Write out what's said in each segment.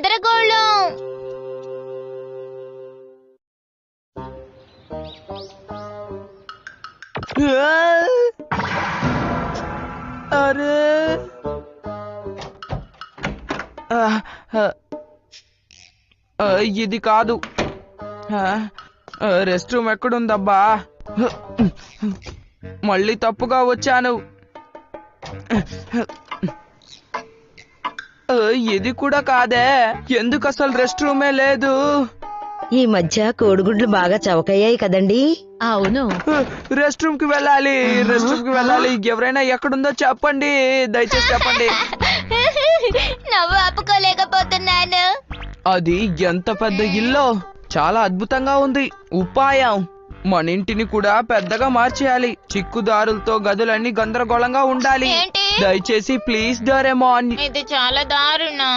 గందరగోళం. అరే ఇది కాదు. రెస్ట్ రూమ్ ఎక్కడుందబ్బా? మళ్ళీ తప్పుగా వచ్చాను. ఇది కూడా కాదే. ఎందుకు అసలు రెస్ట్ రూమే లేదు? ఈ మధ్య కోడిగుడ్లు బాగా చవకయ్యాయి కదండి. అవును. రెస్ట్ రూమ్ కి వెళ్ళాలి, రెస్ట్ రూమ్ కి వెళ్ళాలి. ఎవరైనా ఎక్కడుందో చెప్పండి, దయచేసి చెప్పండి. నవ్వు ఆపుకోలేకపోతున్నాను. అది ఎంత పెద్ద ఇల్లు, చాలా అద్భుతంగా ఉంది. ఉపాయం, మన ఇంటిని కూడా పెద్దగా మార్చేయాలి. చిక్కుదారులతో గదులన్నీ గందరగోళంగా ఉండాలి. ఏంటి? దయచేసి ప్లీజ్ డోరేమోన్. ఇది చాలా దారుణం.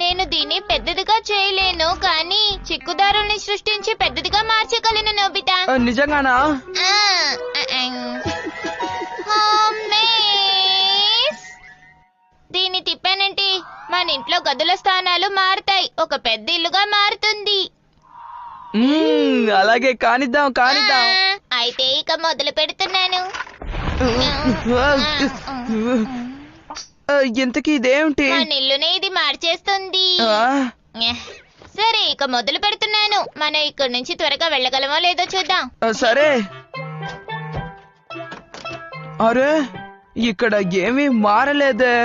నేను దీన్ని పెద్దదిగా చేయలేను, కానీ చిక్కుదారుల్ని సృష్టించి పెద్దదిగా మార్చగలను నోబితా. నిజంగానా? దీన్ని తిప్పానంటే మన ఇంట్లో గదుల స్థానాలు మారుతాయి, ఒక పెద్ద ఇల్లుగా మారుతుంది. అలాగే కానిద్దాం కానిద్దాం. అయితే ఇక మొదలు పెడుతున్నాను. ఇంతకీ ఇదేమిటి? మన ఇల్లునే ఇది మార్చేస్తుంది. సరే, ఇక మొదలు పెడుతున్నాను. మనం ఇక్కడి నుంచి త్వరగా వెళ్ళగలమో లేదో చూద్దాం. సరే. అరే, ఇక్కడ ఏమీ మారలేదే.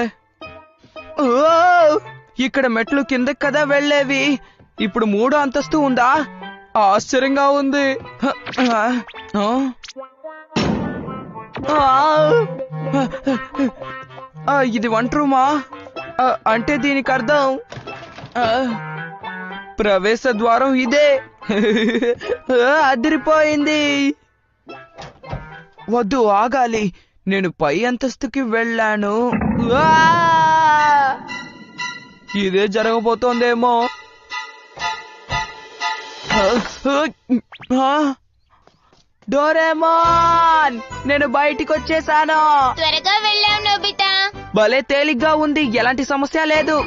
ఇక్కడ మెట్లు కిందకి కదా వెళ్ళేవి, ఇప్పుడు 3వ అంతస్తు ఉందా? ఆశ్చర్యంగా ఉంది. ఇది వంట రూమా? అంటే దీనికి అర్థం ప్రవేశ ద్వారం ఇదే. అదిరిపోయింది. వద్దు, ఆగాలి. నేను పై అంతస్తుకి వెళ్ళాను. ఇదే జరగబోతోందేమో. డోరేమోన్, నేను బయటికి వచ్చేసాను. త్వరగా వెళ్ళాం నోబితా. భలే తేలిగ్గా ఉంది, ఎలాంటి సమస్య లేదు.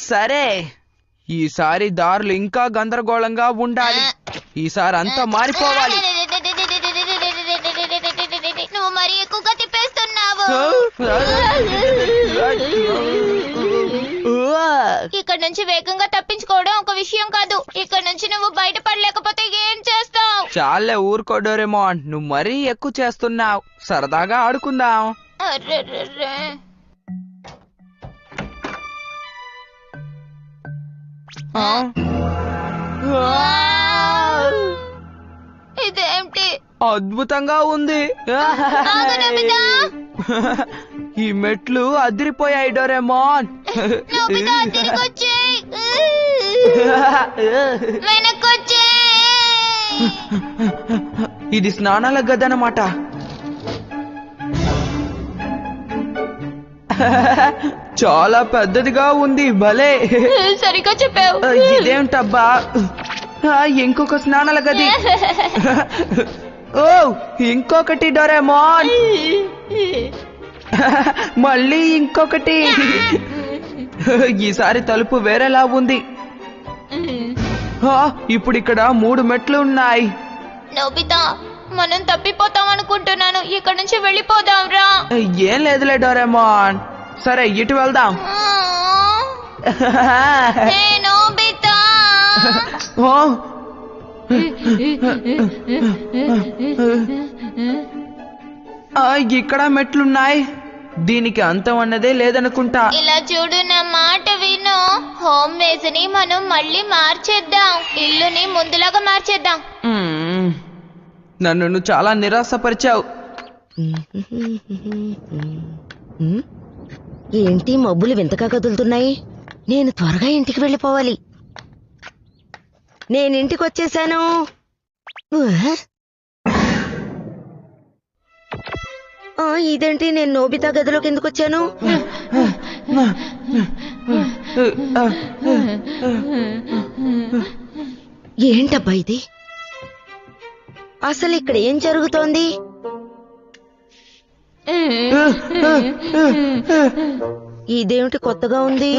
సరే, ఈసారి దారులు ఇంకా గందరగోళంగా ఉండాలి. ఈసారి అంతా మారిపోవాలి. నువ్వు మరి ఎక్కువగా తిప్పేస్తున్నావు. ఇక్కడ నుంచి వేగంగా తప్పించుకోవడం ఒక విషయం కాదు. ఇక్కడ నుంచి నువ్వు బయటపడలేకపోతే ఏం చేస్తావు? చాలే ఊరుకో డోరేమోన్, నువ్వు మరీ ఎక్కువ చేస్తున్నావు. సరదాగా ఆడుకుందాం. ఇదేంటి? అద్భుతంగా ఉంది. ఈ మెట్లు అదిరిపోయాయి డోరేమోన్. ఇది స్నానాల గదనమాట. చాలా పెద్దదిగా ఉంది. భలే సరిగ్గా చెప్పావు. ఇదేంటబ్బా, ఇంకొక స్నానాల గది. ఓ, ఇంకొకటి డోరేమోన్. మళ్ళీ ఇంకొకటి. ఈసారి తలుపు వేరేలా ఉంది. ఇప్పుడు ఇక్కడ 3 మెట్లు ఉన్నాయి. నోబితా, మనం తప్పిపోతాం అనుకుంటున్నాను. ఇక్కడ నుంచి వెళ్ళిపోదాం రా. ఏం లేదులే డోరేమోన్. సరే, ఇటు వెళ్దాం. నోబితా, ఇక్కడ మెట్లున్నాయి. దీనికి అంతం అన్నదే లేదనుకుంటా. ఇలా చూడు, నా మాట విను. హోమ్ మేజ్ ని మనం మళ్ళీ మార్చేద్దాం. ఇల్లుని ముందులాగా మార్చేద్దాం. నన్ను నువ్వు చాలా నిరాశపరిచావు. ఏంటి మబ్బులు వింతగా కదులుతున్నాయి? నేను త్వరగా ఇంటికి వెళ్ళిపోవాలి. నేను ఇంటికి వచ్చేసాను. ఇదేంటి, నేను నోబితా గదిలోకి ఎందుకు వచ్చాను? ఏంటబ్బా ఇది? అసలు ఇక్కడ ఏం జరుగుతోంది? ఇదేమిటి కొత్తగా ఉంది?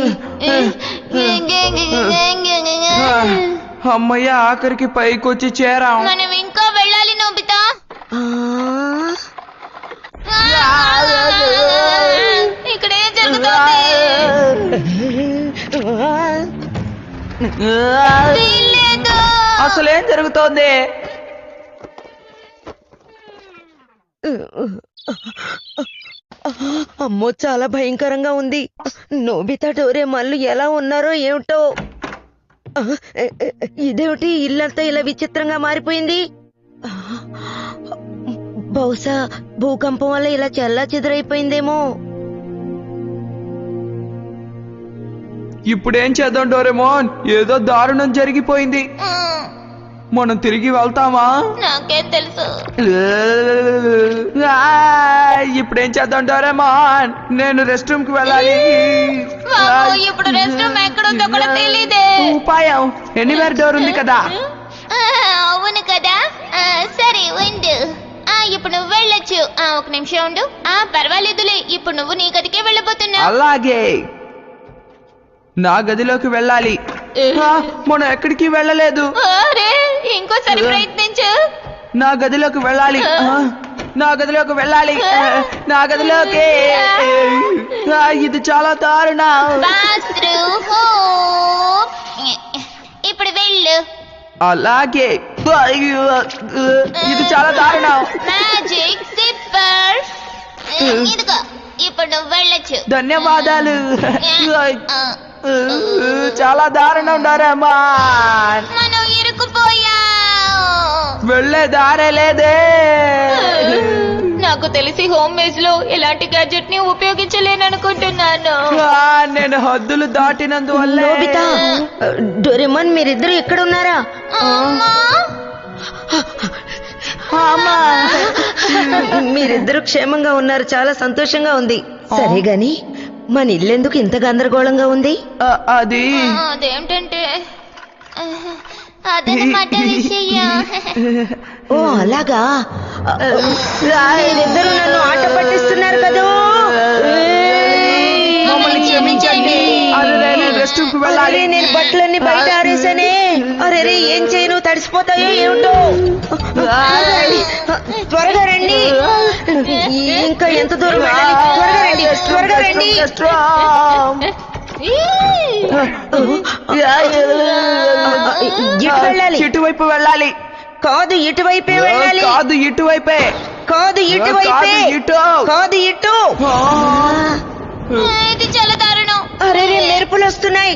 అమ్మయ్య, ఆఖరికి పైకొచ్చి చేరాం. మనం ఇంకా వెళ్ళాలి నోబితా. ఆ, ఇక్కడ ఏం జరుగుతోంది? వీల్లేదు. అసలేం జరుగుతోంది? అమ్మో, చాలా భయంకరంగా ఉంది. నోబితా డోరేమాన్లు ఎలా ఉన్నారో ఏమిటో. ఇదేమిటి, ఇల్లంతా ఇలా విచిత్రంగా మారిపోయింది? బహుశా భూకంపం వల్ల ఇలా చెల్లా చెదురైపోయిందేమో. ఇప్పుడేం చేద్దాం డోరేమోన్? ఏదో దారుణం జరిగిపోయింది. మనం తిరిగి వెళ్తామా? నాకేం తెలుసు. ఇప్పుడేం చేద్దాం డోరేమోన్? నేను రెస్ట్ రూమ్ కి వెళ్ళాలి. బాబు, ఇప్పుడు రెస్ట్ రూమ్ ఎక్కడుందో కూడా తెలీదే. ఉపాయం, ఎనీవేర్ డోర్ ఉంది కదా. అవును కదా. సరే ఉండు. ఇప్పుడు నువ్వు వెళ్ళొచ్చు. ఒక నిమిషం ఉండు. పర్వాలేదులే, ఇప్పుడు నువ్వు నీ గదికే వెళ్ళబోతున్నావు. అలాగే, నా గదిలోకి వెళ్ళాలి. మనం ఎక్కడికి వెళ్ళలేదు. అరే, ఇంకోసారి ప్రయత్నించు. నా గదిలోకి వెళ్ళాలి. నా గదిలోకి వెళ్ళాలి. నా గదిలోకి. ఇది చాలా దారుణం. బాత్రూమ్. ఇప్పుడు వెళ్ళు. అలాగే. ఇది చాలా దారుణం. Magic sipper. ఇదిగో, ఇప్పుడు నువ్వు వెళ్ళొచ్చు. ధన్యవాదాలు. చాలా దారుణం డోరేమాన్. మనం ఇరుక్కుపోయాం. వెళ్ళే దారే లేదే. నాకు తెలిసి హోమ్ మేజ్ లో ఇలాంటి గ్యాడ్జెట్ ని ఉపయోగించలేననుకుంటున్నాను. నేను హద్దులు దాటినందువల్ల. నోబితా, డోరేమాన్, మీరిద్దరు ఎక్కడ ఉన్నారా? మీరిద్దరు క్షేమంగా ఉన్నారు, చాలా సంతోషంగా ఉంది. సరే గాని, మన ఇల్లెందుకు ఇంత గందరగోళంగా ఉంది? అది అదేంటంటే అదనమాట విషయం. ఓ అలాగా. మీరిద్దరు నన్ను ఆట పట్టిస్తున్నారు కదా. మమ్మల్ని క్షమించండి. రెస్ట్ రూమ్ కి వెళ్ళాలి. నేను బట్టలన్నీ బయట ఆరేసానే. అరే, ఏం చేయను, తడిసిపోతాయో ఏమిటో. త్వరగా రండి. ఇంకా ఎంత దూరం వెళ్ళాలి? త్వరగా రండి, త్వరగా రండి. ఇటు వెళ్ళాలి. ఇటువైపు వెళ్ళాలి. కాదు, ఇటువైపే వెళ్ళాలి. కాదు, ఇటువైపే. కాదు, ఇటువైపే. కాదు, ఇటు. ఇది చాలా దారుణం. అరే, మెరుపులు వస్తున్నాయి.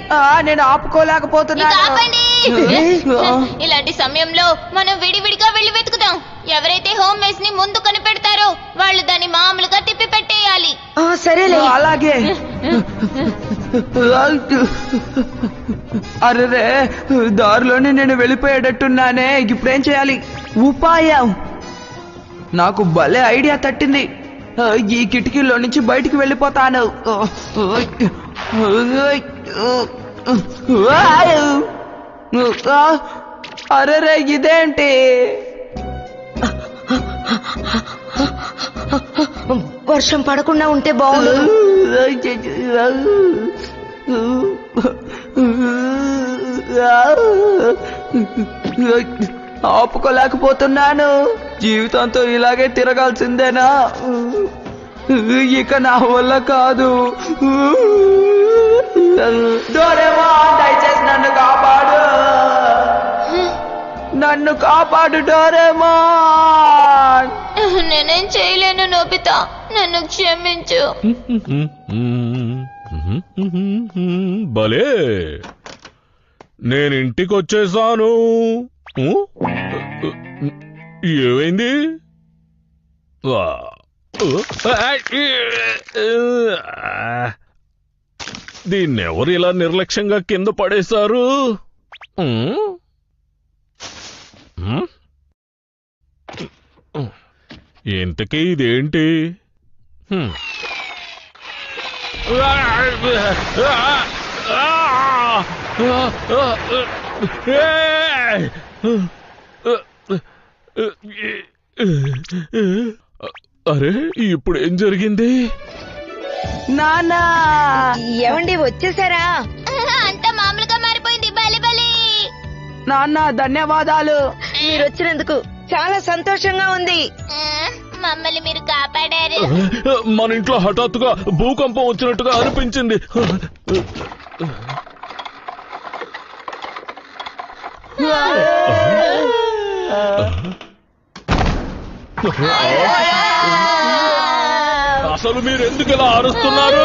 నేను ఆపుకోలేకపోతున్నాను. ఆపండి. ఇలాంటి సమయంలో మనం విడివిడిగా వెళ్ళి వెతుకుదాం. ఎవరైతే హోమ్ మేజ్ ని ముందు కనిపెడతారో వాళ్ళు దాన్ని మామూలుగా తిప్పి పెట్టేయాలి. సరేలే. అలాగే. అరే, దారిలోనే నేను వెళ్ళిపోయేటట్టున్నానే. ఇప్పుడేం చేయాలి? ఉపాయం. నాకు భలే ఐడియా తట్టింది. ఈ కిటికీలో నుంచి బయటికి వెళ్ళిపోతాను. అరే, ఇదేంటి? వర్షం పడకుండా ఉంటే బాగుండు. ఆపుకోలేకపోతున్నాను. జీవితంతో ఇలాగే తిరగాల్సిందేనా? ఇక నా వల్ల కాదు. డోరేమాన్, దయచేసి నన్ను కాపాడు. నన్ను కాపాడు డోరేమాన్. నేనేం చేయలేను నోబితా, నన్ను క్షమించు. భలే, నేను ఇంటికి వచ్చేసాను. ఏమైంది? దీన్నెవరు ఇలా నిర్లక్ష్యంగా కింద పడేశారు? ఇంతకీ ఇదేంటి? అరే, ఇప్పుడు ఏం జరిగింది? నానా ఏమండి వచ్చేసారా? అంతా మామూలుగా మారిపోయింది. బలి బలి. నాన్న ధన్యవాదాలు. మీరు వచ్చినందుకు చాలా సంతోషంగా ఉంది. మమ్మల్ని మీరు కాపాడారు. మన ఇంట్లో హఠాత్తుగా భూకంపం వచ్చినట్టుగా అనిపించింది. అసలు మీరు ఎందుకు ఇలా అరుస్తున్నారు?